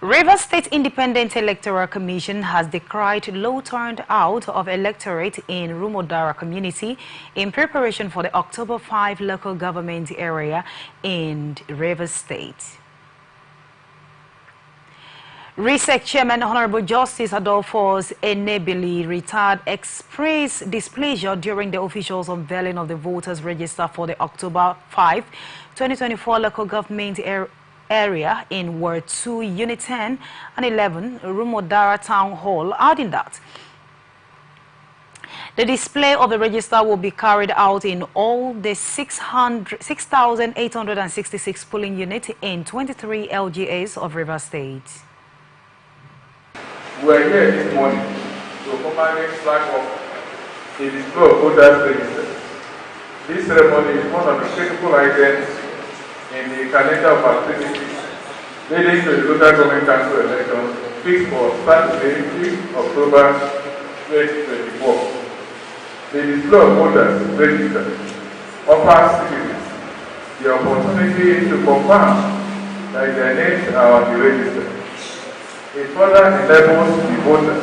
Rivers State Independent Electoral Commission has decried low turnout of electorate in Rumodara community in preparation for the October 5 local government area in Rivers State. RISEC Chairman Honorable Justice Adolphus Enebili retired expressed displeasure during the officials' unveiling of the voters' register for the October 5, 2024 local government area in Ward 2, Unit 10 and 11, Rumodara Town Hall, adding that the display of the register will be carried out in all the 6,866 polling units in 23 LGAs of Rivers State. We are here this morning to formally flag off the display of voters' register. This ceremony is one of the critical items in the calendar of activities leading to the local government council elections fixed for Saturday, 5th October 2024. The display of voters register offers citizens the opportunity to confirm that their names are on the register. It further enables the voters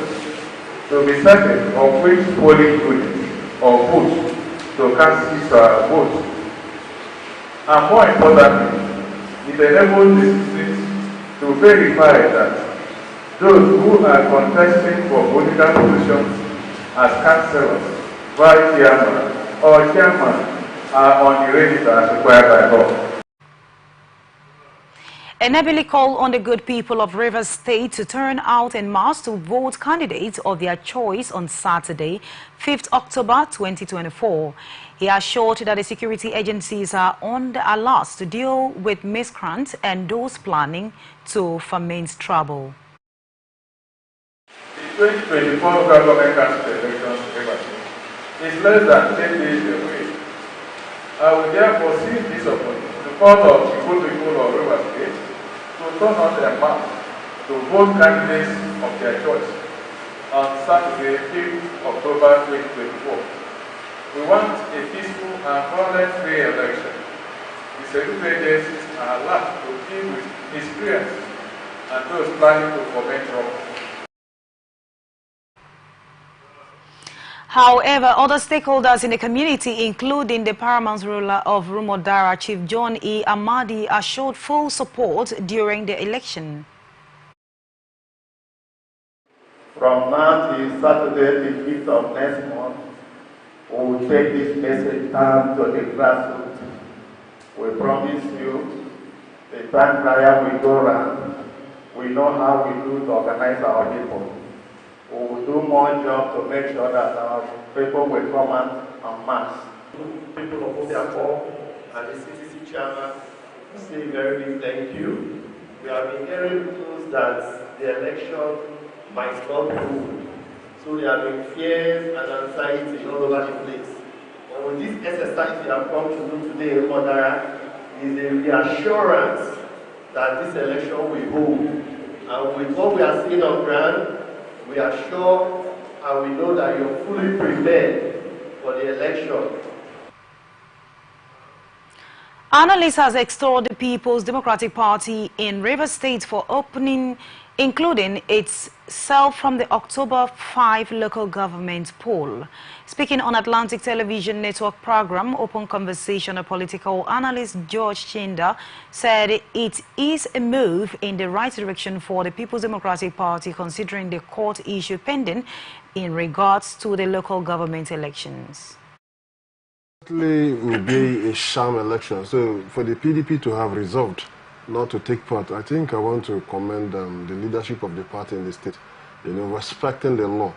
to be certain of which polling unit or booth to cast his vote. And more importantly, it enables the citizens to verify that those who are contesting for political positions as councillors, vice chairman, or chairman are on the register as required by law. Enebili called on the good people of Rivers State to turn out en masse to vote candidates of their choice on Saturday, 5th October 2024. He assured that the security agencies are on the alert to deal with miscreants and those planning to foment trouble. The 2024 government council elections is less than 10 days away. I will therefore seize this opportunity to call on the good people of Rivers State to turn out their map to vote candidates of their choice on Saturday, 5th October 2024. We want a peaceful and violence-free election. The security agencies are allowed to deal with miscreants and those planning to foment trouble. However, other stakeholders in the community, including the paramount ruler of Rumodara, Chief John E. Amadi, assured full support during the election. From now till Saturday, the 5th of next month, we will take this message down to the grassroots. We promise you, the time prior we go around, we know how we do to organize our people. We will do more job to make sure that our people will come out en masse. People of Obiako and the CCC chairman say very big thank you. We have been hearing news that the election might not prove. So there have been fears and anxiety all over the place. But with this exercise we have come to do today in Rumodara is a reassurance that this election will hold. And with what we are seeing on ground, we are sure and we know that you're fully prepared for the election. Analysts has extolled the People's Democratic Party in Rivers State for opening, including itself from the October 5 local government poll. Speaking on Atlantic Television Network program Open Conversation, a political analyst George Chinda said it is a move in the right direction for the People's Democratic Party considering the court issue pending in regards to the local government elections. It will be a sham election. So for the PDP to have resolved not to take part, I think I want to commend the leadership of the party in the state, respecting the law.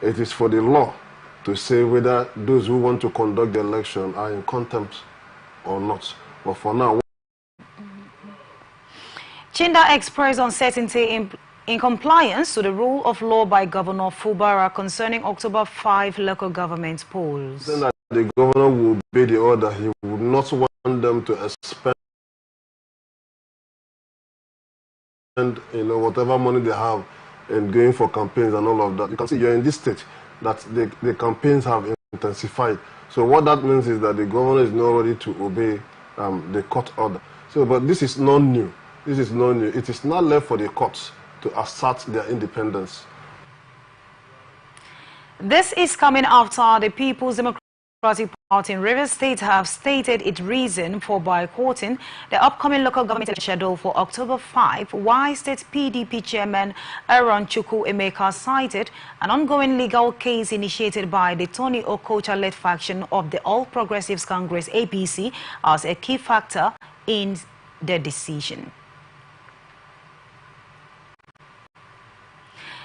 It is for the law to say whether those who want to conduct the election are in contempt or not. But for now, Chinda expressed uncertainty in compliance to the rule of law by Governor Fubara concerning October 5 local government polls. Then the governor will obey the order. He would not want them to expend whatever money they have in going for campaigns and all of that. You can see you're in this state that the campaigns have intensified. So what that means is that the governor is not ready to obey the court order. So, but this is not new. This is not new. It is not left for the courts to assert their independence. This is coming after the People's Democratic Party in Rivers State have stated its reason for boycotting the upcoming local government election schedule for October 5, while State PDP Chairman Aaron Chukwu Emeka cited an ongoing legal case initiated by the Tony Okocha-led faction of the All Progressives Congress APC as a key factor in the decision.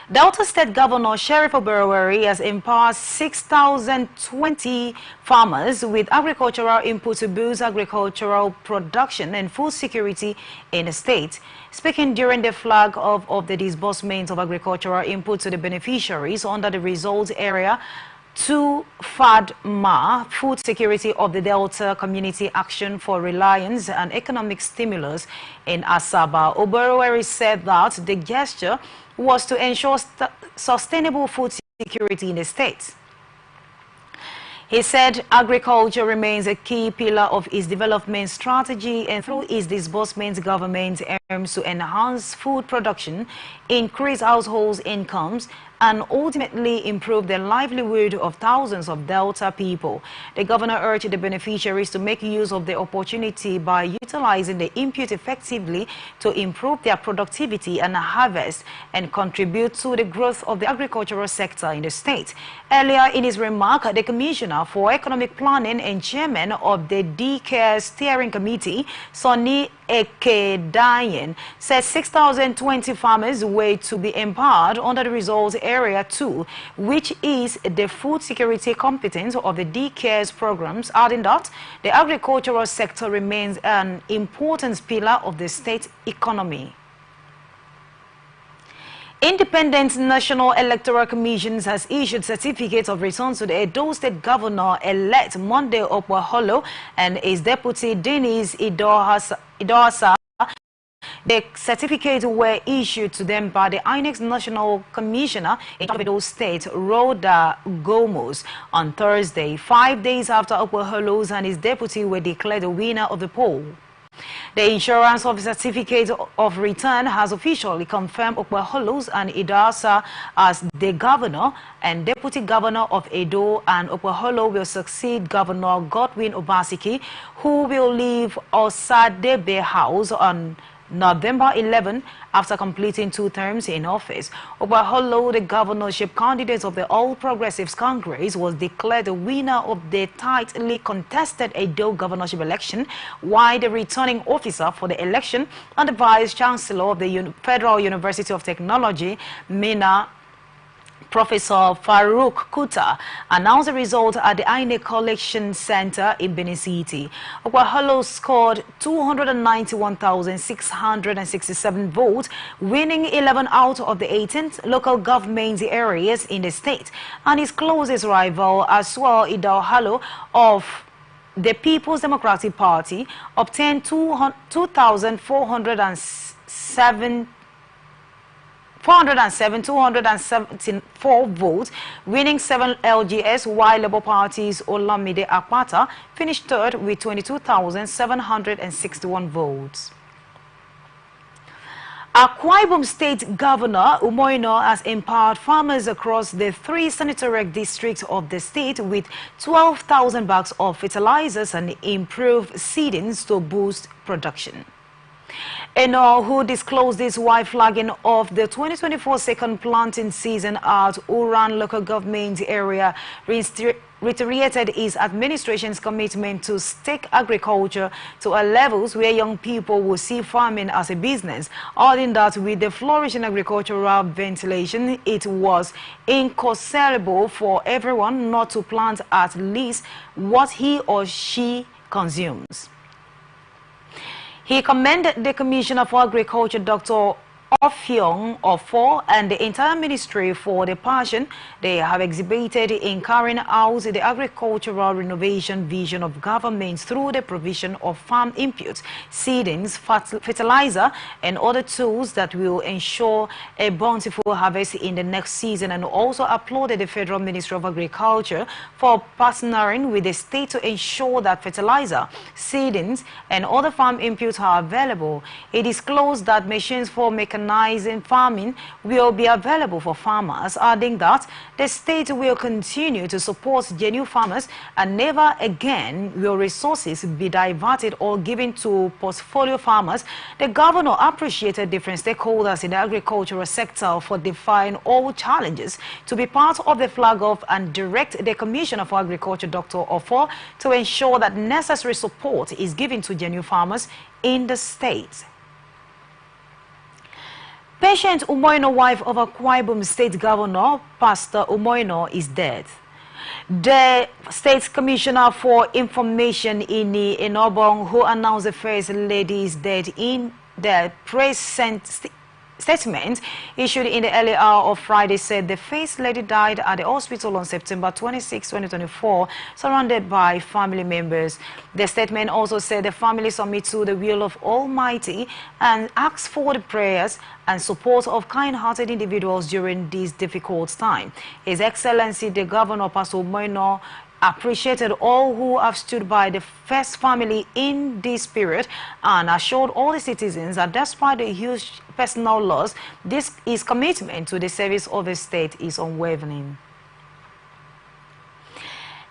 Delta State Governor Sheriff Oberoweri has empowered 6,020 farmers with agricultural input to boost agricultural production and food security in the state. Speaking during the flag off of the disbursement of agricultural input to the beneficiaries under the Results Area 2 FADMA, Food Security of the Delta Community Action for Reliance and Economic Stimulus in Asaba, Oberoweri said that the gesture was to ensure sustainable food security in the state. He said agriculture remains a key pillar of its development strategy, and through its disbursement, government aims to enhance food production, increase households' incomes, and ultimately improve the livelihood of thousands of Delta people. The governor urged the beneficiaries to make use of the opportunity by utilizing the input effectively to improve their productivity and harvest and contribute to the growth of the agricultural sector in the state. Earlier in his remark, the Commissioner for Economic Planning and Chairman of the DCARE Steering Committee, Sonny Ekedayen, said 6,020 farmers were to be empowered under the Results Area 2, which is the food security competence of the DCARE's programs, adding that the agricultural sector remains an important pillar of the state economy. Independent National Electoral Commission has issued certificates of return to the Edo State Governor-elect Monday Okpeholo and his deputy Dennis Idoasa. The certificates were issued to them by the INEC National Commissioner in Edo State, Rhoda Gomez, on Thursday, 5 days after Okpeholo and his deputy were declared the winner of the poll. The insurance of certificate of return has officially confirmed Okpeholo and Idoasa as the governor and deputy governor of Edo, and Okpeholo will succeed Governor Godwin Obaseki, who will leave Osadebe House on November 11 after completing 2 terms in office. Okpeholo, the governorship candidate of the All Progressives Congress, was declared the winner of the tightly contested Edo governorship election, while the returning officer for the election and the vice chancellor of the Federal University of Technology, Mina, Professor Farouk Kuta, announced the result at the INEC Collection Center in Benin City. Okpeholo scored 291,667 votes, winning 11 out of the 18 local government areas in the state, and his closest rival, as well, Idohalo of the People's Democratic Party, obtained 274 votes, winning 7 LGS, while Labour Party's Olamide Akpata finished third with 22,761 votes. Akwa Ibom State Governor Umoino has empowered farmers across the 3 senatorial districts of the state with 12,000 bags of fertilizers and improved seedings to boost production. Eno, who disclosed this while flagging off the 2024 second planting season at Uran local government area, reiterated his administration's commitment to take agriculture to a levels where young people will see farming as a business, adding that with the flourishing agricultural ventilation, it was inconceivable for everyone not to plant at least what he or she consumes. He commended the Commissioner for Agriculture, Dr. Offiong Ofo, and the entire ministry for the passion they have exhibited in carrying out the agricultural renovation vision of government through the provision of farm inputs, seedings, fertilizer, and other tools that will ensure a bountiful harvest in the next season, and also applauded the Federal Ministry of Agriculture for partnering with the state to ensure that fertilizer, seedings, and other farm inputs are available. It is disclosed that machines for mechanization mechanizing farming will be available for farmers, adding that the state will continue to support genuine farmers and never again will resources be diverted or given to portfolio farmers. The governor appreciated different stakeholders in the agricultural sector for defying all challenges to be part of the flag off and direct the Commissioner for Agriculture, Dr. Ofo, to ensure that necessary support is given to genuine farmers in the state. Patient Umoino, wife of Akwa Ibom State Governor, Pastor Umoino, is dead. The State Commissioner for Information Ini Enobong, who announced the First Lady is dead in the press statement issued in the early hour of Friday, said the First Lady died at the hospital on September 26, 2024, surrounded by family members. The statement also said the family submit to the will of Almighty and asks for the prayers and support of kind-hearted individuals during this difficult time. His Excellency the Governor, Pastor Umoino, appreciated all who have stood by the first family in this period and assured all the citizens that despite the huge personal loss, his commitment to the service of the state is unwavering.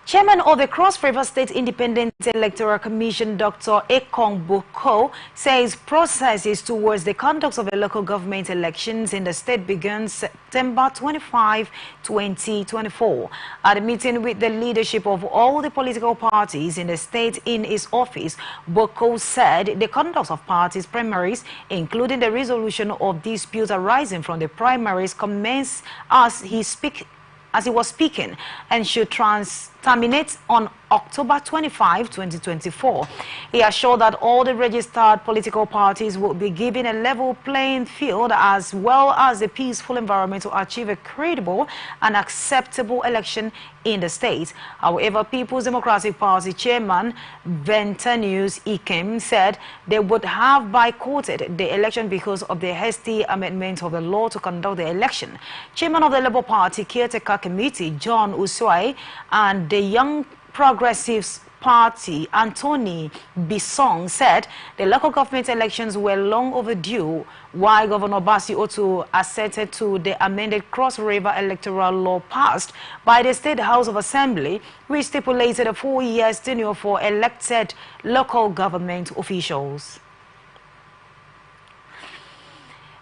Chairman of the Cross River State Independent Electoral Commission, Dr. Ekong Boko, says processes towards the conduct of the local government elections in the state began September 25, 2024. At a meeting with the leadership of all the political parties in the state in his office, Boko said the conduct of parties' primaries, including the resolution of disputes arising from the primaries, commenced as he was speaking and should terminate on October 25, 2024. He assured that all the registered political parties will be given a level playing field as well as a peaceful environment to achieve a credible and acceptable election in the state. However, People's Democratic Party Chairman Ventanius Ikem said they would have boycotted the election because of the hasty amendment of the law to conduct the election. Chairman of the Labour Party Caretaker Committee John Uswai and the Young Progressives Party Anthony Bisong said the local government elections were long overdue, while Governor Basi Otu asserted to the amended Cross River electoral law passed by the State House of Assembly, which stipulated a 4-year tenure for elected local government officials.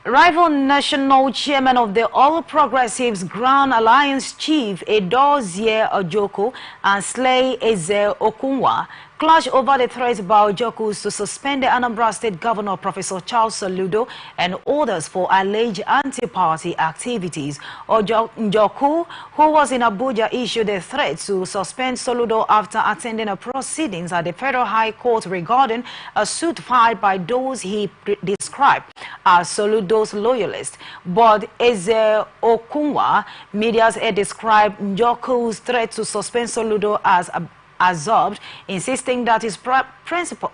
Rival National Chairman of the All Progressives Grand Alliance Chief Edozie Ojoko and Slay Eze Okunwa clash over the threat by Ojoku to suspend the Anambra State Governor Professor Charles Soludo and orders for alleged anti-party activities. Ojoku, who was in Abuja, issued a threat to suspend Soludo after attending a proceedings at the Federal High Court regarding a suit filed by those he described as Soludo's loyalists. But Eze Okunwa, media's head, described Njoku's threat to suspend Soludo as absorbed, insisting that his principal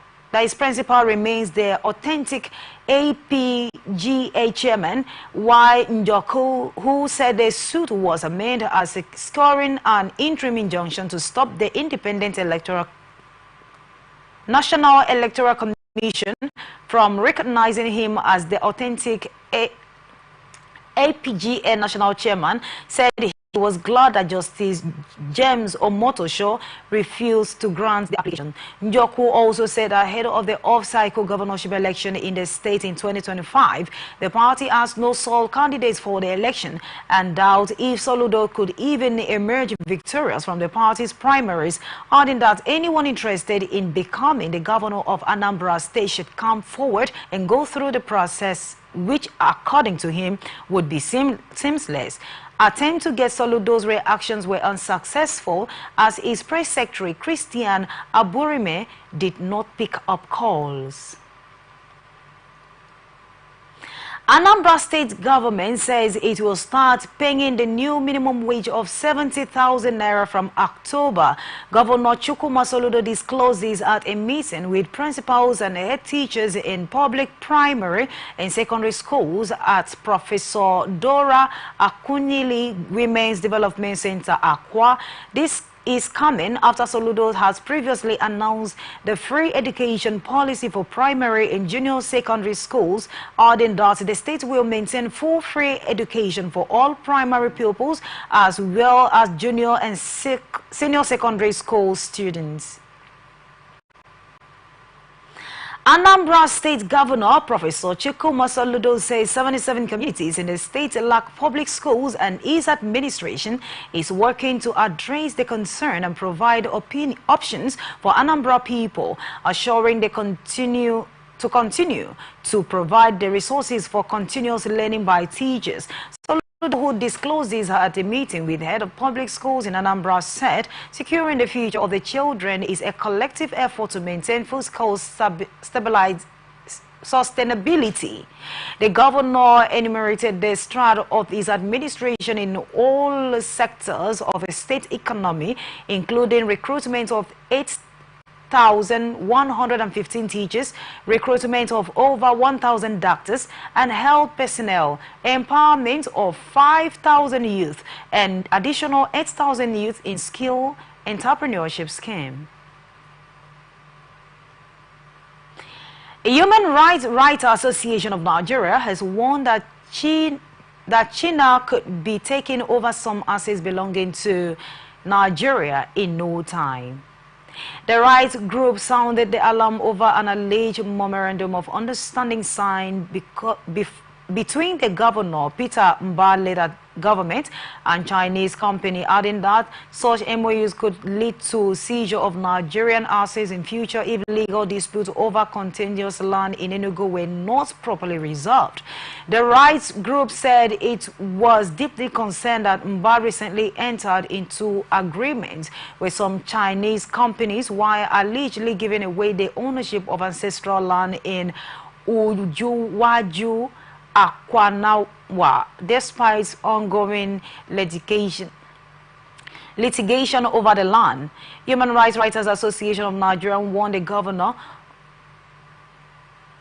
remains the authentic APGA chairman, while Njoku, who said the suit was made as scoring an interim injunction to stop the independent National Electoral Commission from recognizing him as the authentic APGA national chairman, said he was glad that Justice James Omotosho refused to grant the application. Njoku also said ahead of the off-cycle governorship election in the state in 2025, the party has no sole candidates for the election and doubt if Soludo could even emerge victorious from the party's primaries, adding that anyone interested in becoming the governor of Anambra State should come forward and go through the process, which, according to him, would be seamless. Attempts to get Soludo's reactions were unsuccessful as his press secretary, Christian Aburime, did not pick up calls. Anambra State government says it will start paying the new minimum wage of 70,000 naira from October. Governor Chukwuma Soludo disclosed this at a meeting with principals and head teachers in public primary and secondary schools at Professor Dora Akunyili Women's Development Center, Akwa. This is coming after Soludo has previously announced the free education policy for primary and junior secondary schools, adding that the state will maintain full free education for all primary pupils as well as junior and senior secondary school students. Anambra State Governor Professor Chikuma Soludo says 77 communities in the state lack public schools, and his administration is working to address the concern and provide options for Anambra people, assuring they continue to provide the resources for continuous learning by teachers. Who disclosed this at a meeting with the head of public schools in Anambra, said securing the future of the children is a collective effort to maintain fiscal sustainability. The governor enumerated the strata of his administration in all sectors of the state economy, including recruitment of 8,115 teachers, recruitment of over 1,000 doctors and health personnel, empowerment of 5,000 youth, and additional 8,000 youth in skill entrepreneurship scheme. A Human Rights Writers Association of Nigeria has warned that China could be taking over some assets belonging to Nigeria in no time. The rights group sounded the alarm over an alleged memorandum of understanding signed between the governor, Peter Mba-led government, and Chinese company, adding that such MOUs could lead to seizure of Nigerian assets in future if legal disputes over contiguous land in Enugu were not properly resolved. The rights group said it was deeply concerned that Mba recently entered into agreements with some Chinese companies while allegedly giving away the ownership of ancestral land in Ujuwaju Akwanawa, despite ongoing litigation over the land. Human Rights Writers Association of Nigeria warned the governor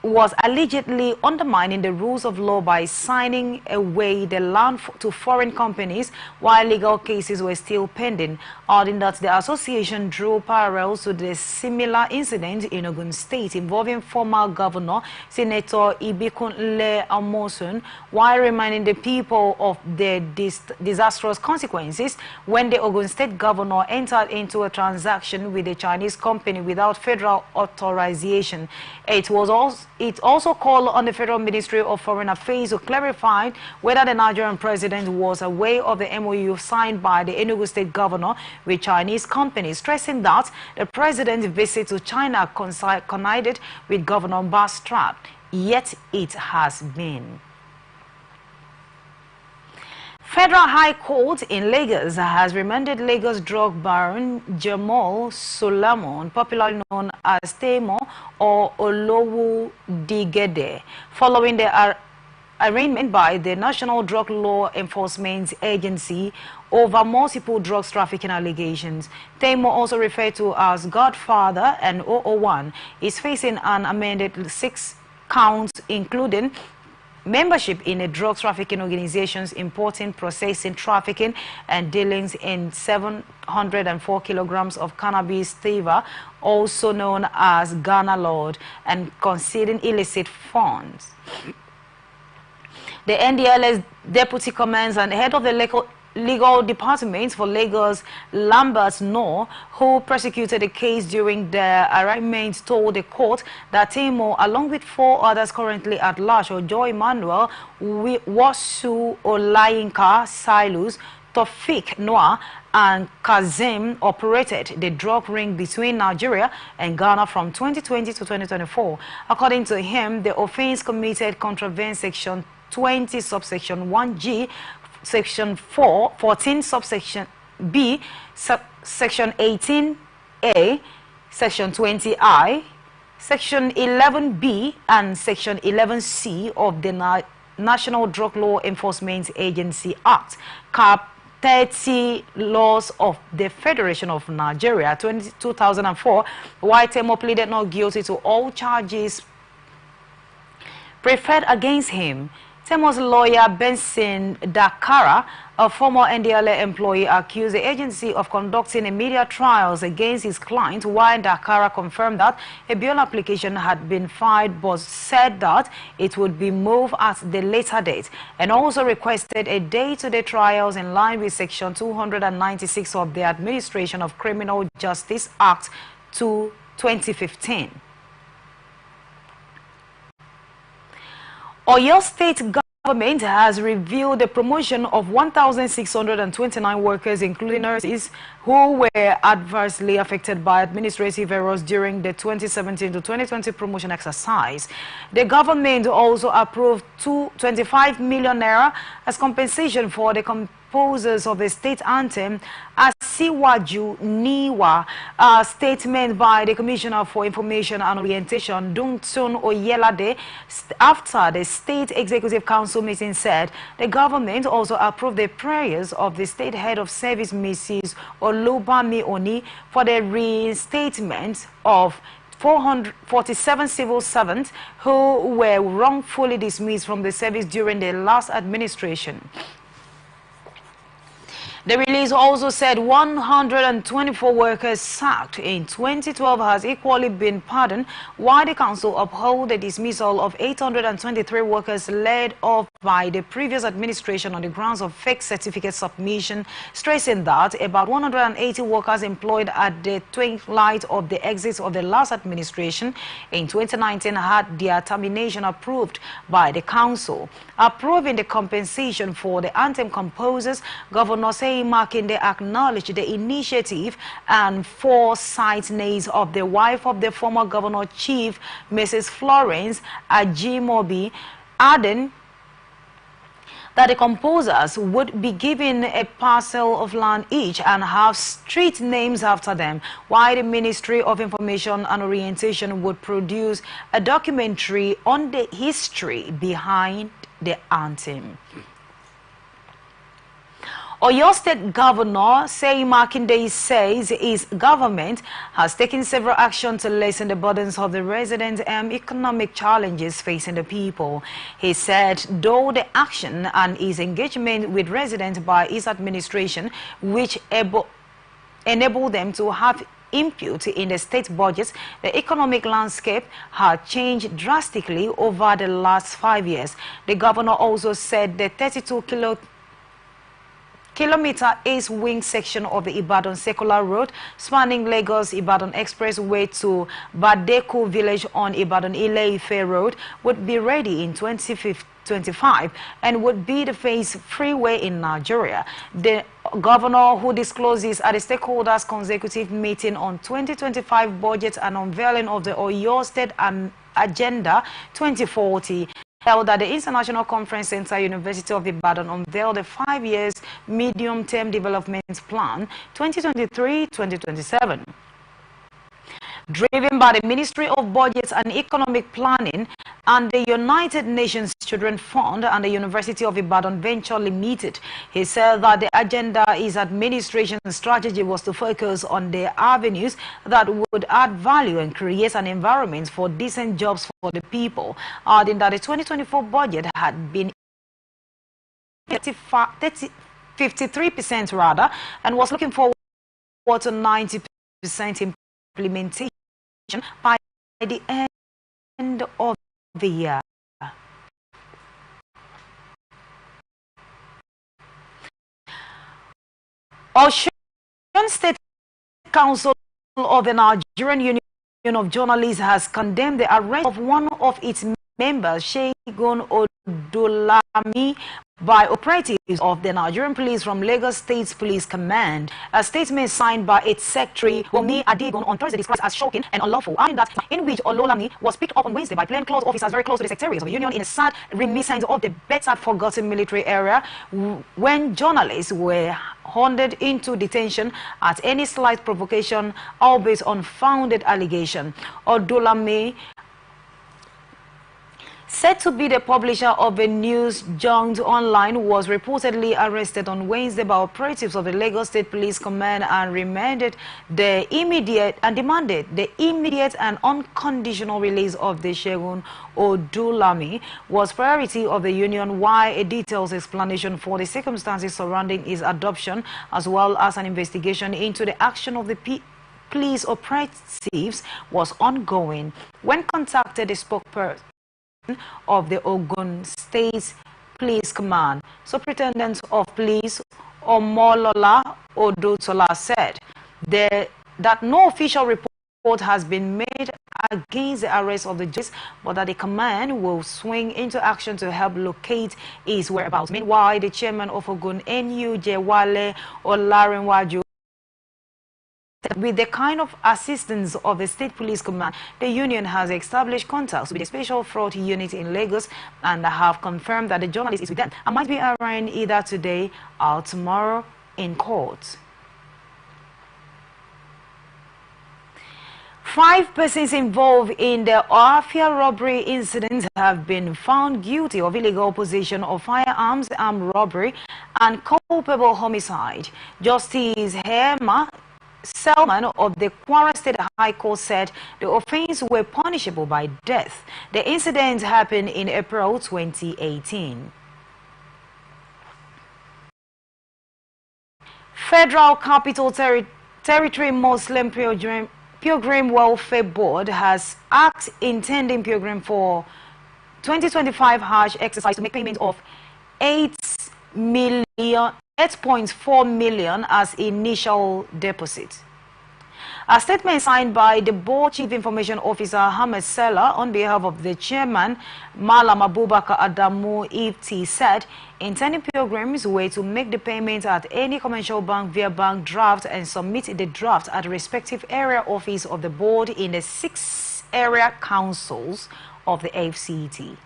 was allegedly undermining the rules of law by signing away the land to foreign companies while legal cases were still pending, adding that the association drew parallels to the similar incident in Ogun State involving former governor Senator Ibikunle Amosun, while reminding the people of the disastrous consequences when the Ogun State governor entered into a transaction with a Chinese company without federal authorization. It also called on the Federal Ministry of Foreign Affairs to clarify whether the Nigerian president was aware of the MOU signed by the Enugu State governor with Chinese companies, stressing that the president's visit to China coincided with Governor Mba's trap. Yet it has been. Federal High Court in Lagos has remanded Lagos drug baron Jamal Solomon, popularly known as Temo or Olowu Digede, following the arraignment by the National Drug Law Enforcement Agency over multiple drugs trafficking allegations. Temo, also referred to as Godfather and 001, is facing an amended 6 counts, including membership in a drug trafficking organizations, importing, processing, trafficking, and dealings in 704 kilograms of cannabis sativa, also known as Ghana Lord, and concealing illicit funds. The NDLS deputy commander and head of the legal department for Lagos, Lambert Noor, who prosecuted the case during the arraignment, told the court that Temo, along with 4 others currently at large, Ojo Emmanuel, Wasu Olayinka Silus, Tofik Noah, and Kazim, operated the drug ring between Nigeria and Ghana from 2020 to 2024. According to him, the offense committed contravenes Section 20, subsection 1G, Section 14, subsection B, Section 18A, Section 20I, Section 11B, and Section 11C of the National Drug Law Enforcement Agency Act, Cap 30 Laws of the Federation of Nigeria, 2004, while Temo pleaded not guilty to all charges preferred against him. Temo's lawyer Benson Dakara, a former NDLA employee, accused the agency of conducting immediate trials against his client, while Dakara confirmed that a bail application had been filed but said that it would be moved at the later date, and also requested a day-to-day trials in line with Section 296 of the Administration of Criminal Justice Act 2015. Oyo State government has revealed the promotion of 1,629 workers, including nurses, who were adversely affected by administrative errors during the 2017 to 2020 promotion exercise. The government also approved 25 million naira as compensation for the composers of the state anthem, Asiwaju Niwa. A statement by the Commissioner for Information and Orientation, Dungtun Oyelade, after the State Executive Council meeting, said the government also approved the prayers of the State Head of Service, Mrs. Olubami Oni, for the reinstatement of 447 civil servants who were wrongfully dismissed from the service during the last administration. The release also said 124 workers sacked in 2012 has equally been pardoned, while the council upheld the dismissal of 823 workers laid off by the previous administration on the grounds of fake certificate submission, stressing that about 180 workers employed at the twilight of the exit of the last administration in 2019 had their termination approved by the council. Approving the compensation for the anthem composers, Governor Makinde acknowledged the initiative and foresightness of the wife of the former governor chief, Mrs. Florence Ajimobi, adding that the composers would be given a parcel of land each and have street names after them, while the Ministry of Information and Orientation would produce a documentary on the history behind the anthem. Oyo State Governor Seyi Makinde says his government has taken several actions to lessen the burdens of the residents and economic challenges facing the people. He said though the action and his engagement with residents by his administration, which enabled them to have input in the state budgets, the economic landscape had changed drastically over the last 5 years. The governor also said the 32-kilometer East Wing section of the Ibadan Circular Road spanning Lagos-Ibadan Expressway to Badeku village on Ibadan-Ile-Ife Road would be ready in 2025 and would be the first freeway in Nigeria. The governor, who discloses at the stakeholders' consecutive meeting on 2025 budget and unveiling of the Oyo State Agenda 2040, held at the International Conference Center, University of Ibadan, unveiled the 5 years medium-term development plan 2023-2027. Driven by the Ministry of Budget and Economic Planning and the United Nations Children Fund and the University of Ibadan Venture Limited, he said that the agenda is administration strategy was to focus on the avenues that would add value and create an environment for decent jobs for the people, adding that the 2024 budget had been 53% rather, and was looking forward to 90% implementation by the end of the year. Osun State Council of the Nigerian Union of Journalists has condemned the arrest of one of its members, Segun Odolami, by operatives of the Nigerian police from Lagos State Police Command. A statement signed by its secretary, Wumi Adigun, on Thursday described as shocking and unlawful, adding that in which Ololami was picked up on Wednesday by plainclothes officers very close to the secretaries of the union in a sad reminiscence of the better forgotten military era when journalists were handed into detention at any slight provocation, albeit unfounded allegation. Odolami Said to be the publisher of a news junk online, was reportedly arrested on Wednesday by operatives of the Lagos State Police Command and demanded the immediate and unconditional release of the Segun Odulami was priority of the union, while a detailed explanation for the circumstances surrounding his adoption, as well as an investigation into the action of the police operatives, was ongoing. When contacted, the spokesperson of the Ogun State Police Command, Superintendent of Police Omolola Odotola, said that no official report has been made against the arrest of the judges, but that the command will swing into action to help locate his whereabouts. Meanwhile, the chairman of Ogun, Jewale Olarinwaju, with the kind of assistance of the State Police Command, the union has established contacts with the Special Fraud Unit in Lagos and have confirmed that the journalist is with them and might be arraigned either today or tomorrow in court. 5 persons involved in the Afia robbery incident have been found guilty of illegal possession of firearms, armed robbery, and culpable homicide. Justice Hema Selman of the Kwara State High Court said the offense were punishable by death. The incident happened in April 2018. Federal Capital Territory Muslim Pilgrim Welfare Board has asked intending pilgrim for 2025 Hajj exercise to make payment of 8.4 million as initial deposit. A statement signed by the board chief information officer Ahmed Sela on behalf of the chairman Malam Abubakar Adamu Ifti said intending pilgrims were to make the payment at any commercial bank via bank draft and submit the draft at the respective area office of the board in the 6 area councils of the FCT.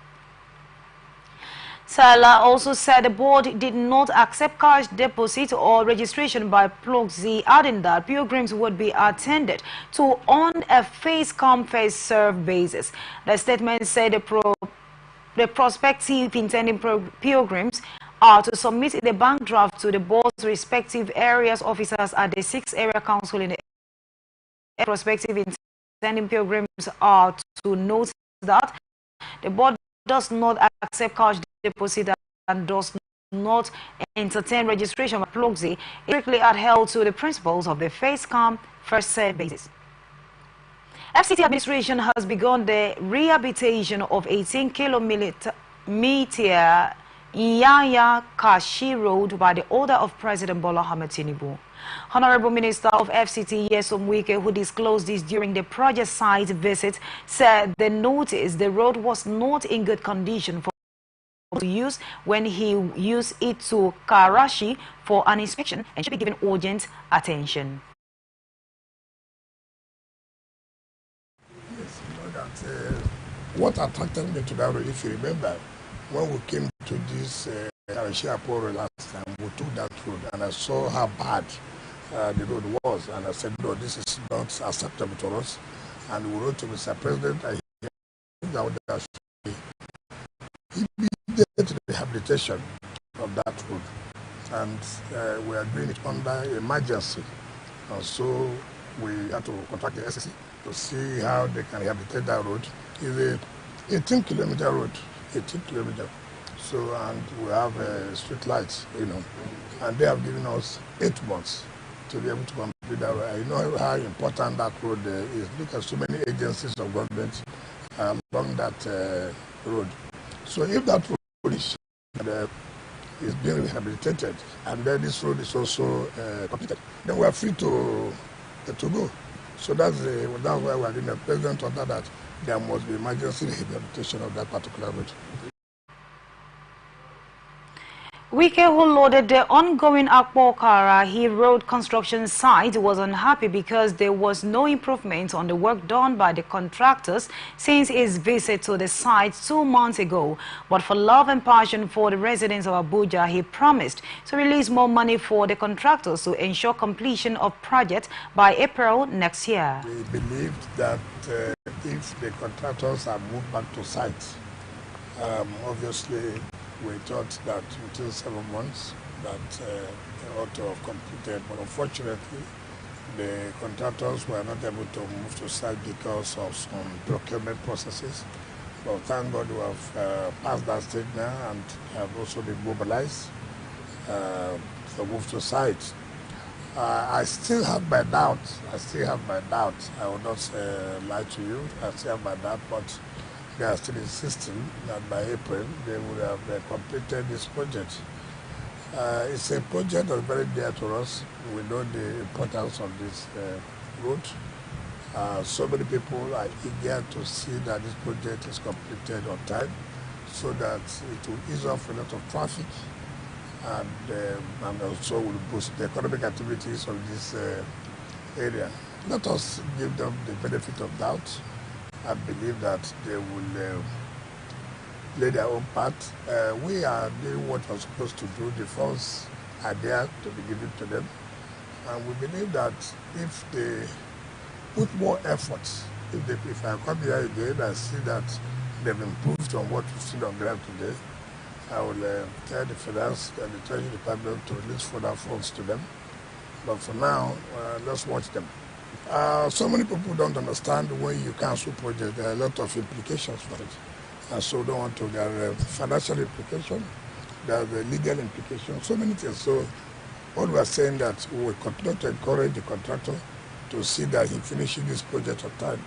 Sala also said the board did not accept cash deposit or registration by Ploxy, adding that pilgrims would be attended to on a first-come, first-served basis. The statement said the prospective intending pilgrims are to submit the bank draft to the board's respective areas officers at the 6 area council in the prospective intending pilgrims are to note that the board does not accept cash deposit and does not entertain registration by Ploxy, strictly adhered to the principles of the first come, first served basis. FCT administration has begun the rehabilitation of 18 kilometer Nyanya Kashi Road by the order of President Bola Ahmed Tinubu. Honorable Minister of FCT Nyesom Wike, who disclosed this during the project site visit, said the road was not in good condition for use when he used it to Karachi for an inspection and should be given urgent attention. Yes, you know that what attracted me to that road, if you remember, when we came to this Karachi Aporo last time, we took that road and I saw how bad the road was, and I said, no, this is not acceptable to us. And we wrote to Mr. President, and he did the rehabilitation of that road, and we are doing it under emergency. And so we had to contact the SSC to see how they can rehabilitate that road. It's a 18-kilometer road, 18 kilometers. So, and we have street lights, you know, and they have given us 8 months to be able to complete that road. I know how important that road is. Look at so many agencies of government along that road. So if that road is being rehabilitated and then this road is also completed, then we are free to go. So that's why we are doing the president order that there must be emergency rehabilitation of that particular road. Wike, who loaded the ongoing Akpokara Road construction site, was unhappy because there was no improvement on the work done by the contractors since his visit to the site 2 months ago. But for love and passion for the residents of Abuja, he promised to release more money for the contractors to ensure completion of project by April next year. We believed that if the contractors are moved back to site, Obviously, we thought that within 7 months that they ought to have completed, but unfortunately, the contractors were not able to move to site because of some procurement processes. But thank God we have passed that stage now and have also been mobilized to move to site. I still have my doubts. I will not lie to you. I still have my doubt, but they are still insisting that by April they would have completed this project. It's a project that's very dear to us. We know the importance of this route. So many people are eager to see that this project is completed on time so that it will ease off a lot of traffic and also will boost the economic activities of this area. Let us give them the benefit of doubt. I believe that they will play their own part. We are doing what we're supposed to do. The funds are there to be given to them. And we believe that if they put more effort, if I come here again and see that they've improved on what we've seen on ground today, I will tell the finance and the treasury department to release further funds to them. But for now, let's watch them. So many people don't understand when you cancel projects. There are a lot of implications for it. And so don't want to. There are financial implications, there are the legal implications, so many things. So what we are saying that we will continue to encourage the contractor to see that he finishes this project on time,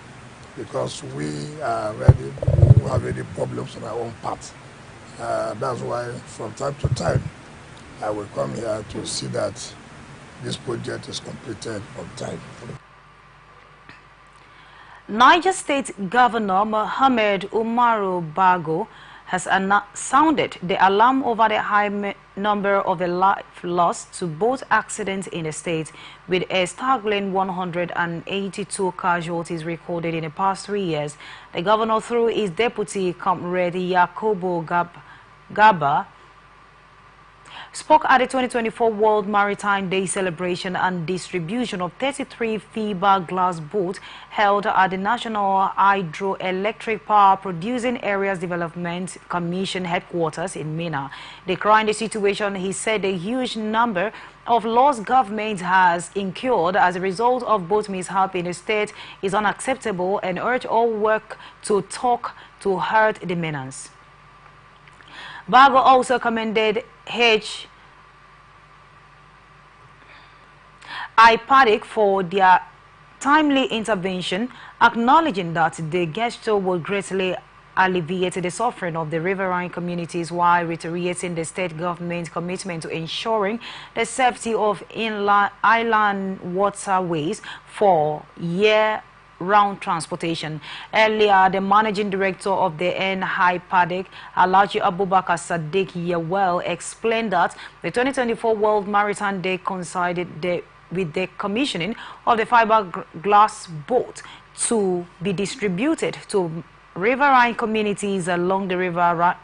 because we are ready to have any problems on our own part. That's why from time to time I will come here to see that this project is completed on time. Niger State Governor Mohamed Umaru Bago has sounded the alarm over the high number of the life lost to boat accidents in the state, with a staggering 182 casualties recorded in the past 3 years. The governor, through his deputy, Comrade Yakubu Gaba, spoke at the 2024 World Maritime Day celebration and distribution of 33 FIBA glass boats held at the National Hydroelectric Power Producing Areas Development Commission headquarters in Minna. Decrying the situation, he said the huge number of loss government has incurred as a result of boat mishap in the state is unacceptable, and urged all work to talk to hurt the menace. Bago also commended IPADIC for their timely intervention, acknowledging that the gesture will greatly alleviate the suffering of the riverine communities, while reiterating the state government's commitment to ensuring the safety of island waterways for year-round transportation. Earlier, the managing director of the NIPADIC, Alhaji Abubakar Sadiq Yewell, explained that the 2024 World Maritime Day coincided with the commissioning of the fiberglass boat to be distributed to riverine communities along the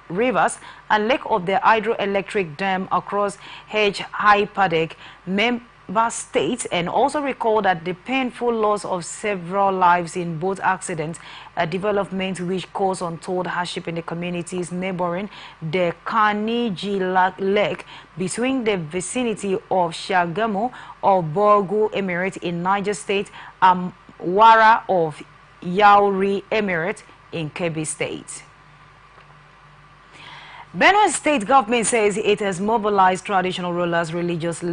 rivers and lake of the hydroelectric dam across IPADIC member states, and also recalled that the painful loss of several lives in boat accidents, a development which caused untold hardship in the communities neighboring the Kaniji Lake between the vicinity of Shagamu of Borgu Emirate in Niger State and Wara of Yauri Emirate in Kebbi State. Benue State government says it has mobilized traditional rulers, religious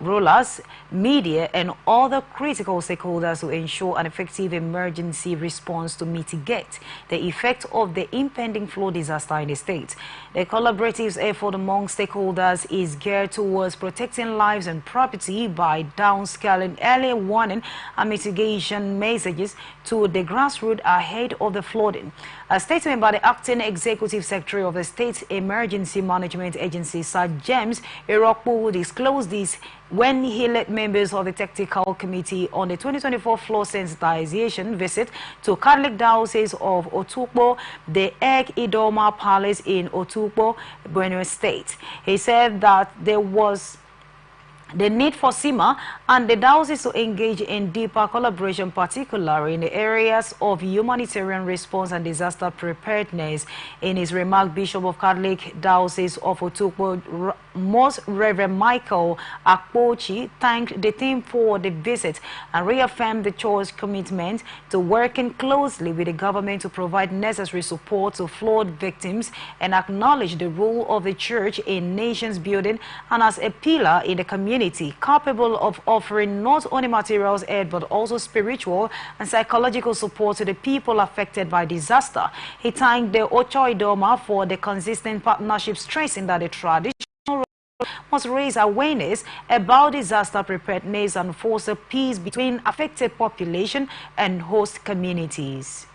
rulers, media, and other critical stakeholders to ensure an effective emergency response to mitigate the effect of the impending flood disaster in the state. The collaborative effort among stakeholders is geared towards protecting lives and property by downscaling early warning and mitigation messages to the grassroots ahead of the flooding. A statement by the acting executive secretary of the State Emergency Management Agency, Sir James Irokpo, disclosed this when he led members of the Tactical Committee on the 2024 flood sensitization visit to Catholic Diocese of Otukpo, the Ek Idoma Palace in Otukpo, Benue State. He said that there was the need for SEMA and the diocese to engage in deeper collaboration, particularly in the areas of humanitarian response and disaster preparedness. In his remark, Bishop of Catholic Diocese of Otukpo, Most Reverend Michael Akpochi, thanked the team for the visit and reaffirmed the church's commitment to working closely with the government to provide necessary support to flood victims and acknowledge the role of the church in nations building and as a pillar in the community, capable of offering not only materials aid but also spiritual and psychological support to the people affected by disaster. He thanked the Ochoidoma for the consistent partnership, stressing that the tradition must raise awareness about disaster preparedness and foster peace between affected population and host communities.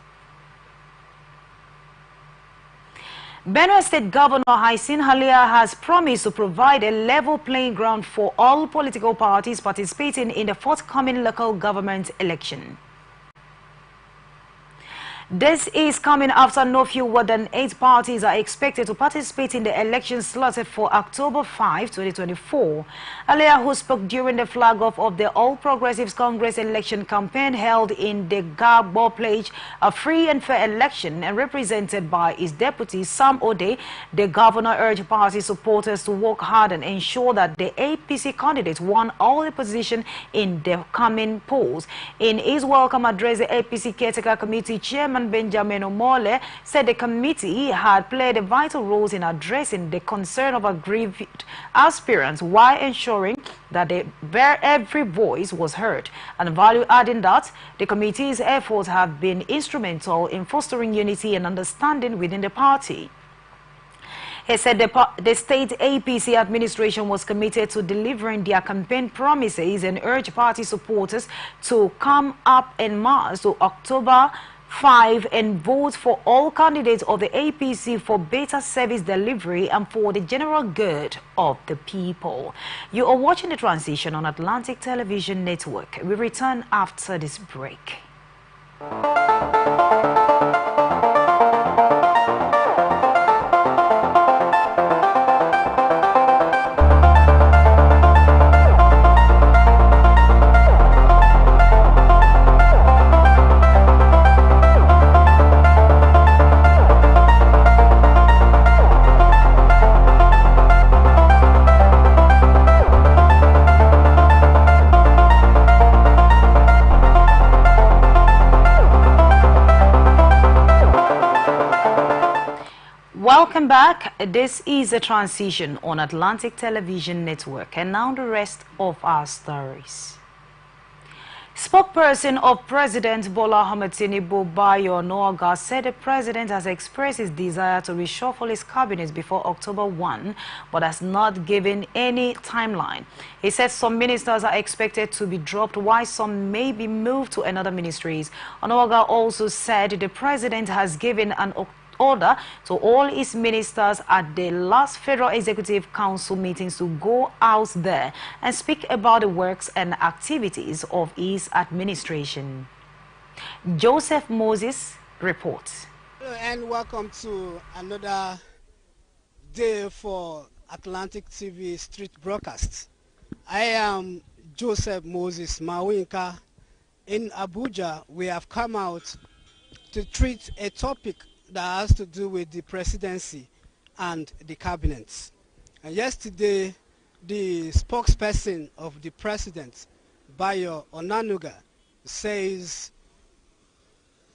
Benue State Governor Haisin Halia has promised to provide a level playing ground for all political parties participating in the forthcoming local government election. This is coming after no fewer than 8 parties are expected to participate in the elections slotted for October 5, 2024. Earlier, who spoke during the flag-off of the All Progressives Congress election campaign held in the Gabo pledged a free and fair election and represented by his deputy Sam Ode, the governor urged party supporters to work hard and ensure that the APC candidate won all the positions in the coming polls. In his welcome address, the APC Caretaker Committee Chairman Benjamin Omole said the committee had played a vital role in addressing the concern of aggrieved aspirants while ensuring that every voice was heard, and adding that the committee's efforts have been instrumental in fostering unity and understanding within the party. He said the state APC administration was committed to delivering their campaign promises and urged party supporters to come up en masse to October 5 and vote for all candidates of the APC for better service delivery and for the general good of the people. You are watching the transition on Atlantic Television Network. We return after this break. Welcome back. This is a transition on Atlantic Television Network, and now the rest of our stories. Spokesperson of President Bola Ahmed Tinubu, Bayo Onanuga, said the president has expressed his desire to reshuffle his cabinet before October 1, but has not given any timeline. He said some ministers are expected to be dropped, while some may be moved to another ministries. Onanuga also said the president has given an order to all his ministers at the last Federal Executive Council meetings to go out there and speak about the works and activities of his administration. Joseph Moses reports. Hello and welcome to another day for Atlantic TV Street Broadcasts. I am Joseph Moses Mawinka. In Abuja, we have come out to treat a topic that has to do with the presidency and the cabinet. And yesterday, the spokesperson of the president, Bayo Onanuga, says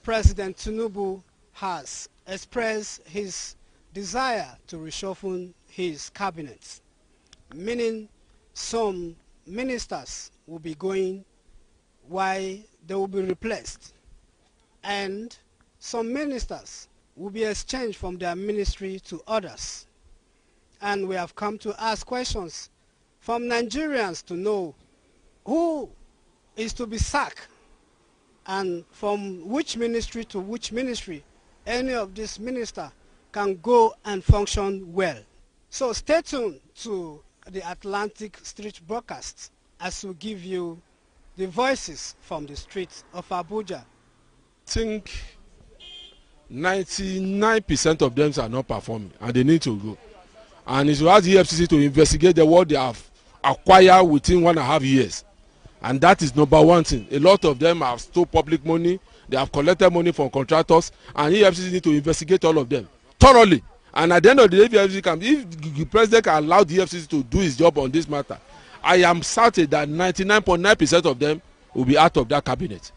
President Tinubu has expressed his desire to reshuffle his cabinet, meaning some ministers will be going while they will be replaced, and some ministers will be exchanged from their ministry to others. And we have come to ask questions from Nigerians to know who is to be sacked and from which ministry to which ministry any of these ministers can go and function well. So stay tuned to the Atlantic Street Broadcast as we give you the voices from the streets of Abuja. I think 99% of them are not performing and they need to go. And it's to ask the EFCC to investigate what they have acquired within 1.5 years And that is number one thing. A lot of them have stole public money. They have collected money from contractors, and EFCC need to investigate all of them thoroughly. And at the end of the day, if the president can allow the EFCC to do his job on this matter, I am certain that 99.9% of them will be out of that cabinet.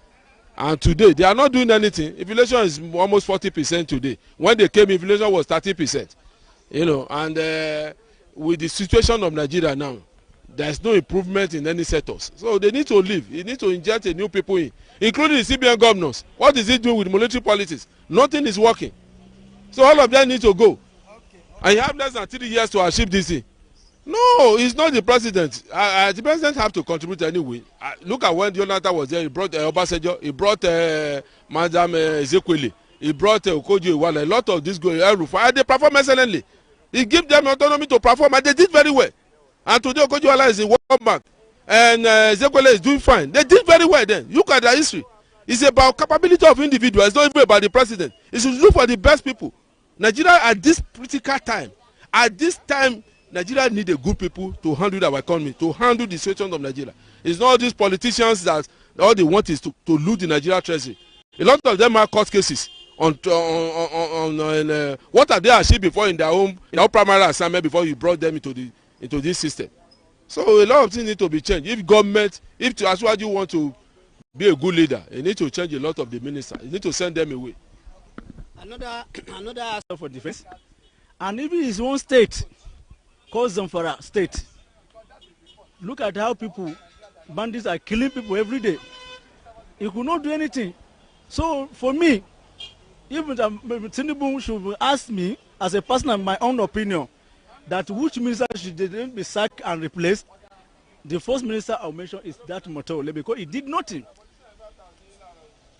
And today, they are not doing anything. Inflation is almost 40% today. When they came, inflation was 30%. You know, and with the situation of Nigeria now, there is no improvement in any sectors. So they need to leave. They need to inject a new people in, including the CBN governors. What is he doing with military politics? Nothing is working. So all of them need to go. And you have less than 3 years to achieve this thing. No, it's not the president. The president have to contribute anyway. Look at when Jonathan was there. He brought Obasanjo. He brought Madam Ezekweli. He brought Okojo Iweala. A lot of these go and they perform excellently. He give them autonomy to perform, and they did very well. And today Okojo Iweala is in World Bank, and Ezekweli is doing fine. They did very well then. Look at their history. It's about capability of individuals. It's not even about the president. It should look for the best people. Nigeria at this critical time, Nigeria need a good people to handle our economy, to handle the situation of Nigeria. It's not these politicians that all they want is to loot the Nigeria treasury. A lot of them have court cases on what have they achieved before in their own primary assignment before you brought them into this system. So a lot of things need to be changed. If government, if Asiwaju want to be a good leader, you need to change a lot of the ministers. You need to send them away. Another aspect for defense, and even his own state, called Zamfara state. Look at how bandits are killing people every day. He could not do anything. So for me, even Tinubu should ask me as a person of my own opinion that which minister should they be sacked and replaced. The first minister I'll mention is that Motole because he did nothing.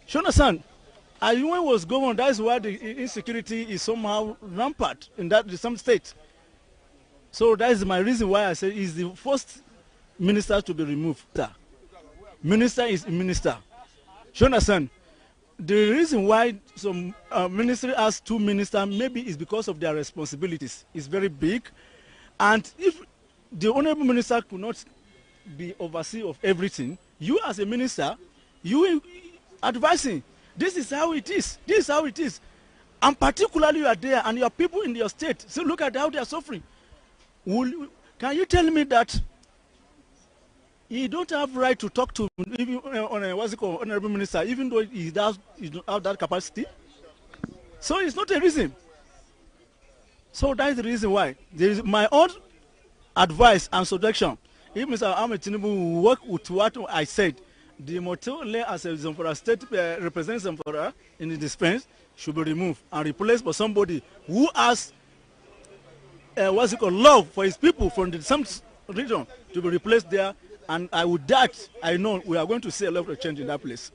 Shonasan, when he was governor, that is why the insecurity is somehow rampant in some states. So that is my reason why I say he's the first minister to be removed. Minister is a minister. Shonasan, the reason why some ministry has two ministers maybe is because of their responsibilities. It's very big. And if the honorable minister could not be overseer of everything, you as a minister, you advising, this is how it is, this is how it is. And particularly you are there and your people in your state, so look at how they are suffering. Can you tell me that you don't have right to talk to even honorable minister, even though he does have that capacity? So it's not a reason. So that is the reason why. There is my own advice and suggestion. If Mr. Ahmed Tinubu will work with what I said, the Motole as a Zamfara state represents Zamfara in the dispense should be removed and replaced by somebody who has love for his people from some region to be replaced there. And I know we are going to see a lot of change in that place.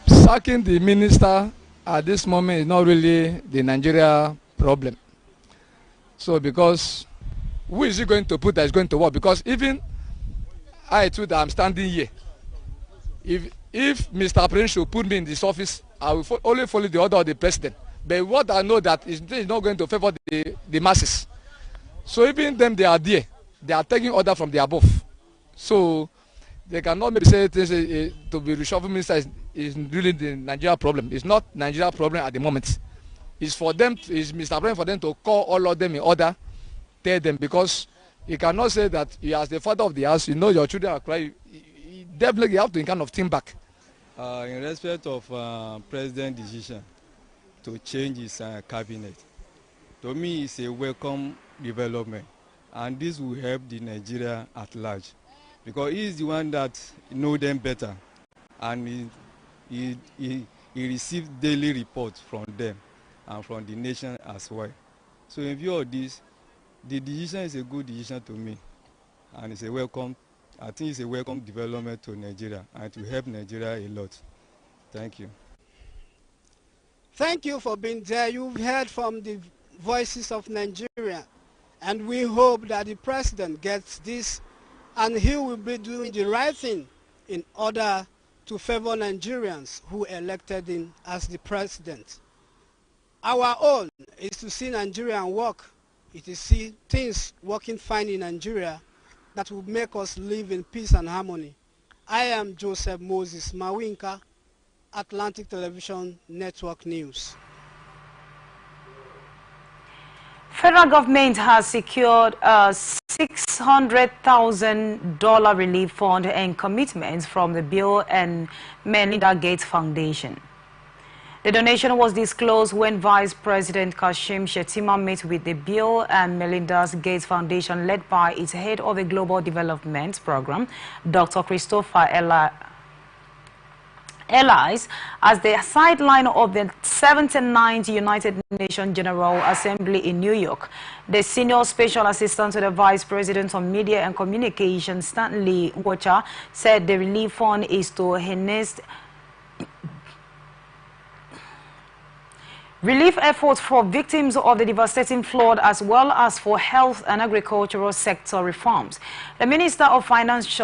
Sacking the minister at this moment is not really the Nigeria problem. So because who is he going to put that is going to work? Because even I too that I'm standing here, if Mr. President should put me in this office, I will only follow the order of the president. But what I know that is not going to favor the masses. So even them, they are there. They are taking order from the above. So they cannot maybe say to be reshuffled minister is really the Nigeria problem. It's not Nigeria problem at the moment. It's for them, it's Mr. President for them to call all of them in order, tell them, because you cannot say that you as the father of the house, you know your children are crying. You definitely have to kind of think back. In respect of president's decision to change his cabinet, to me it's a welcome development, and this will help the Nigeria at large, because he is the one that know them better, and he receives daily reports from them and from the nation as well. So in view of this, the decision is a good decision to me, and it's a welcome. I think it's a welcome development to Nigeria, and to help Nigeria a lot. Thank you. Thank you for being there. You've heard from the voices of Nigeria, and we hope that the president gets this and he will be doing the right thing in order to favor Nigerians who elected him as the president. Our own is to see Nigeria work. It is see things working fine in Nigeria that will make us live in peace and harmony. I am Joseph Moses Mawinka, Atlantic Television Network News. Federal government has secured a $600,000 relief fund and commitments from the Bill and Melinda Gates Foundation. The donation was disclosed when Vice President Kashim Shettima met with the Bill and Melinda Gates Foundation led by its head of the Global Development Program, Dr. Christopher Elias, as the sideline of the 79th United Nations General Assembly in New York. The Senior Special Assistant to the Vice President on Media and Communications, Stanley Watcher, said the relief fund is to enhance relief efforts for victims of the devastating flood as well as for health and agricultural sector reforms. The Minister of Finance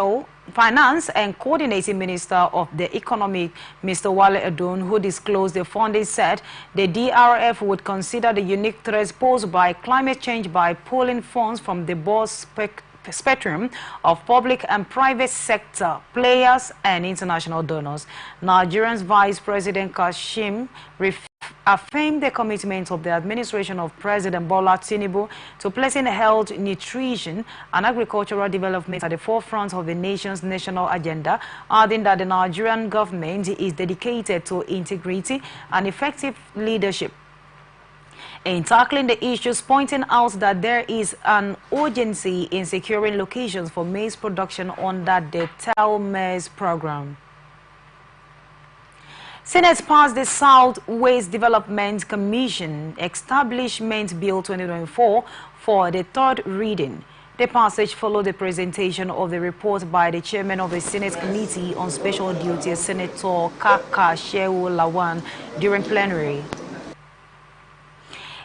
and Coordinating Minister of the Economy, Mr. Wale Edun, who disclosed the funding, said the DRF would consider the unique threats posed by climate change by pulling funds from the broad spectrum of public and private sector players and international donors. Nigeria's Vice President Kashim affirmed the commitment of the administration of President Bola Tinubu to placing health, nutrition, and agricultural development at the forefront of the nation's national agenda, adding that the Nigerian government is dedicated to integrity and effective leadership in tackling the issues, pointing out that there is an urgency in securing locations for maize production under the Tell Maize program. Senate passed the Southwest Development Commission Establishment Bill 2024 for the third reading. The passage followed the presentation of the report by the chairman of the Senate Committee on Special Duties, Senator Kaka Shehu Lawan, during plenary.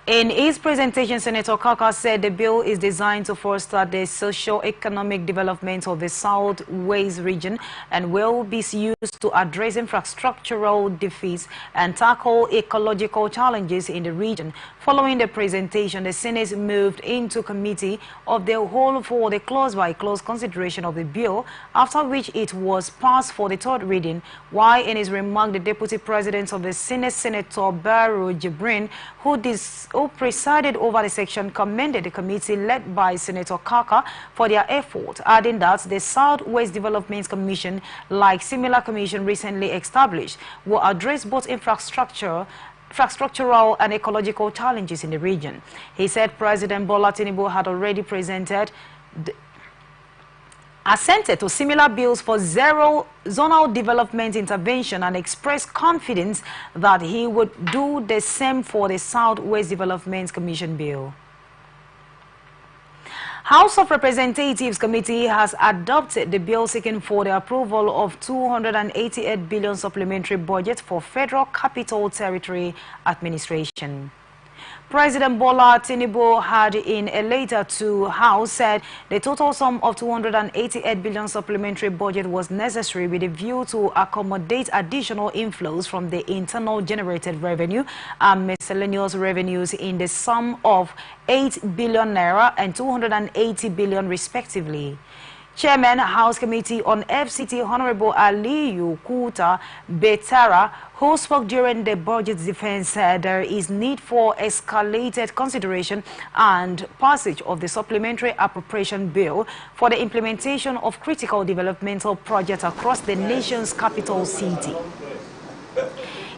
In his presentation, Senator Kaka said the bill is designed to foster the socio-economic development of the Southwest region and will be used to address infrastructural deficits and tackle ecological challenges in the region. Following the presentation, the Senate moved into committee of the whole for the clause-by-clause consideration of the bill, after which it was passed for the third reading. While in his remark, the Deputy President of the Senate, Senator Barrow Jibrin, who presided over the section, commended the committee led by Senator Kaka for their effort, adding that the Southwest Development Commission, like similar commission recently established, will address both infrastructural and ecological challenges in the region. He said President Bola Tinubu had already assented to similar bills for zero zonal development intervention and expressed confidence that he would do the same for the Southwest Development Commission bill. House of Representatives Committee has adopted the bill seeking for the approval of 288 billion supplementary budget for Federal Capital Territory Administration. President Bola Tinubu had in a letter to House said the total sum of 288 billion supplementary budget was necessary with a view to accommodate additional inflows from the internal generated revenue and miscellaneous revenues in the sum of 8 billion naira and 280 billion respectively. Chairman, House Committee on FCT, Honorable Aliyu Kuta Betara, who spoke during the budget defense, said there is need for escalated consideration and passage of the supplementary appropriation bill for the implementation of critical developmental projects across the nation's capital city.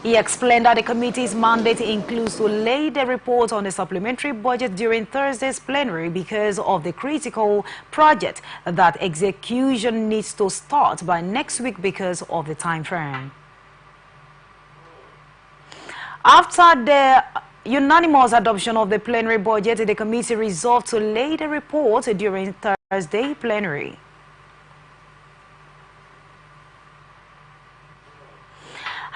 He explained that the committee's mandate includes to lay the report on the supplementary budget during Thursday's plenary because of the critical project that execution needs to start by next week because of the time frame. After the unanimous adoption of the plenary budget, the committee resolved to lay the report during Thursday plenary.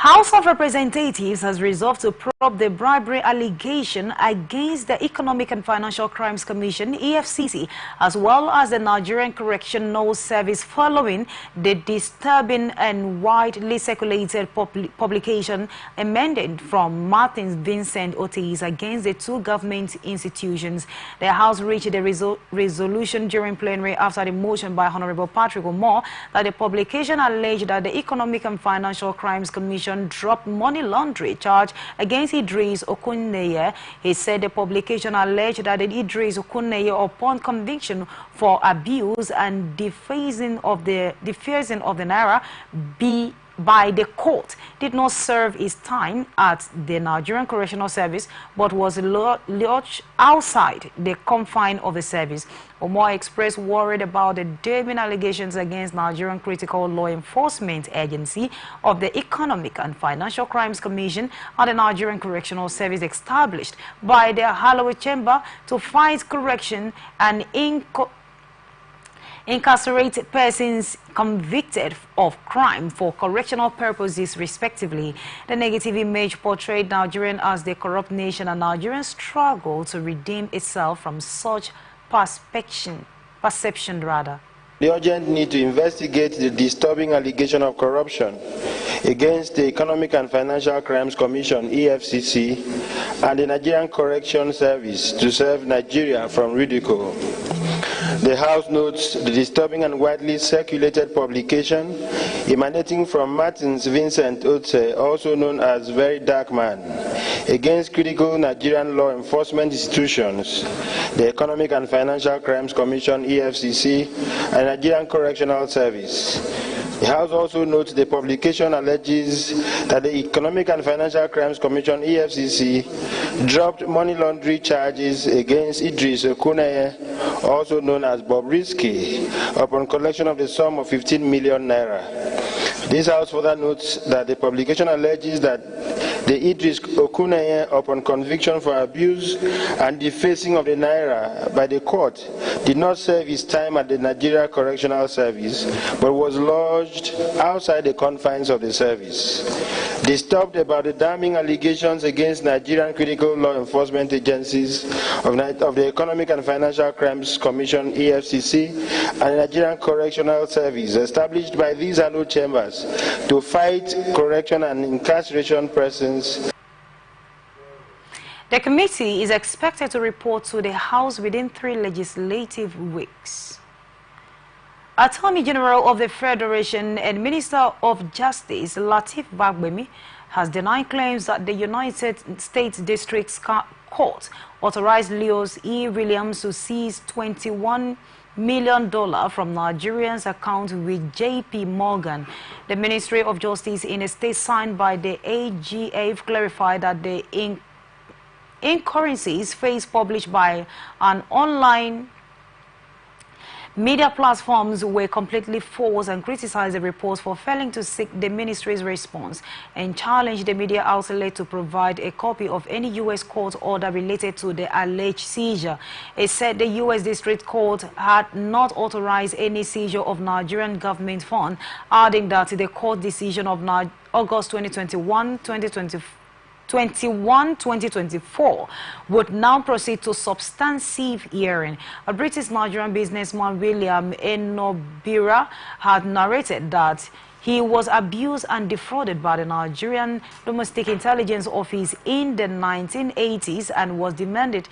House of Representatives has resolved to probe the bribery allegation against the Economic and Financial Crimes Commission, EFCC, as well as the Nigerian Correctional Service following the disturbing and widely circulated publication amended from Martin Vincent Otis against the two government institutions. The House reached a resolution during plenary after the motion by Honorable Patrick Omo that the publication alleged that the Economic and Financial Crimes Commission dropped money laundering charge against Idris Okuneye. He said the publication alleged that Idris Okuneye, upon conviction for abuse and defacing of the naira by the court, did not serve his time at the Nigerian Correctional Service but was lodged outside the confine of the service. Omo expressed worry about the damning allegations against Nigerian Critical Law Enforcement Agency of the Economic and Financial Crimes Commission and the Nigerian Correctional Service established by the Holloway Chamber to fight correction and incarcerate persons convicted of crime for correctional purposes, respectively. The negative image portrayed Nigeria as the corrupt nation, and Nigerians struggle to redeem itself from such perception. The urgent need to investigate the disturbing allegation of corruption against the Economic and Financial Crimes Commission, EFCC, and the Nigerian Correction Service to save Nigeria from ridicule. The House notes the disturbing and widely circulated publication emanating from Martin Vincent Otis, also known as Very Dark Man, against critical Nigerian law enforcement institutions, the Economic and Financial Crimes Commission, EFCC, and Nigerian Correctional Service. The House also notes the publication alleges that the Economic and Financial Crimes Commission, EFCC, dropped money laundering charges against Idris Okuneye, also known as Bob Risky, upon collection of the sum of 15 million naira. This House further notes that the publication alleges that the Idris Okuneye, upon conviction for abuse and defacing of the naira by the court, did not serve his time at the Nigeria Correctional Service, but was lodged outside the confines of the service. Disturbed about the damning allegations against Nigerian critical law enforcement agencies of the Economic and Financial Crimes Commission, EFCC, and the Nigerian Correctional Service, established by these hallowed chambers to fight correction and incarceration persons. The committee is expected to report to the House within 3 legislative weeks. Attorney General of the Federation and Minister of Justice Lateef Fagbemi has denied claims that the United States District Court authorized Leos E. Williams to seize $21 million from Nigerians' account with J.P. Morgan. The Ministry of Justice, in a state signed by the AGF, clarified that the incurrencies face published by an online media platforms were completely false, and criticized the reports for failing to seek the ministry's response, and challenged the media outlet to provide a copy of any U.S. court order related to the alleged seizure. It said the U.S. District Court had not authorized any seizure of Nigerian government funds, adding that the court decision of August 2024 would now proceed to substantive hearing. A British Nigerian businessman, William Enobira, had narrated that he was abused and defrauded by the Nigerian Domestic Intelligence Office in the 1980s and was demanding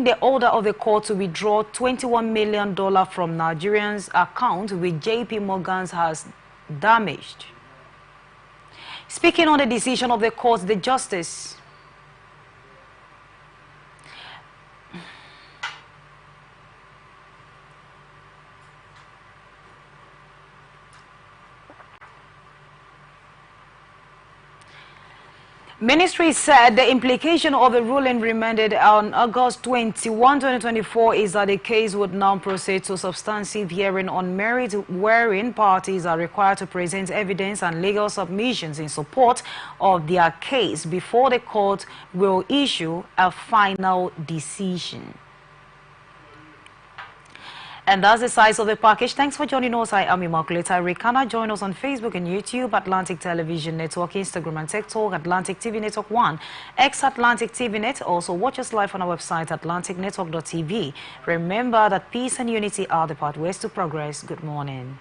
the order of the court to withdraw $21 million from Nigerians' account with J.P. Morgan's has damaged. Speaking on the decision of the court, the Justice Ministry said the implication of the ruling remanded on August 21, 2024 is that the case would now proceed to substantive hearing on merit, wherein parties are required to present evidence and legal submissions in support of their case before the court will issue a final decision. And that's the size of the package. Thanks for joining us. I am Immaculate Irikana. Join us on Facebook and YouTube, Atlantic Television Network, Instagram and TikTok, Atlantic TV Network 1, X Atlantic TV Net. Also watch us live on our website, atlanticnetwork.tv. Remember that peace and unity are the pathways to progress. Good morning.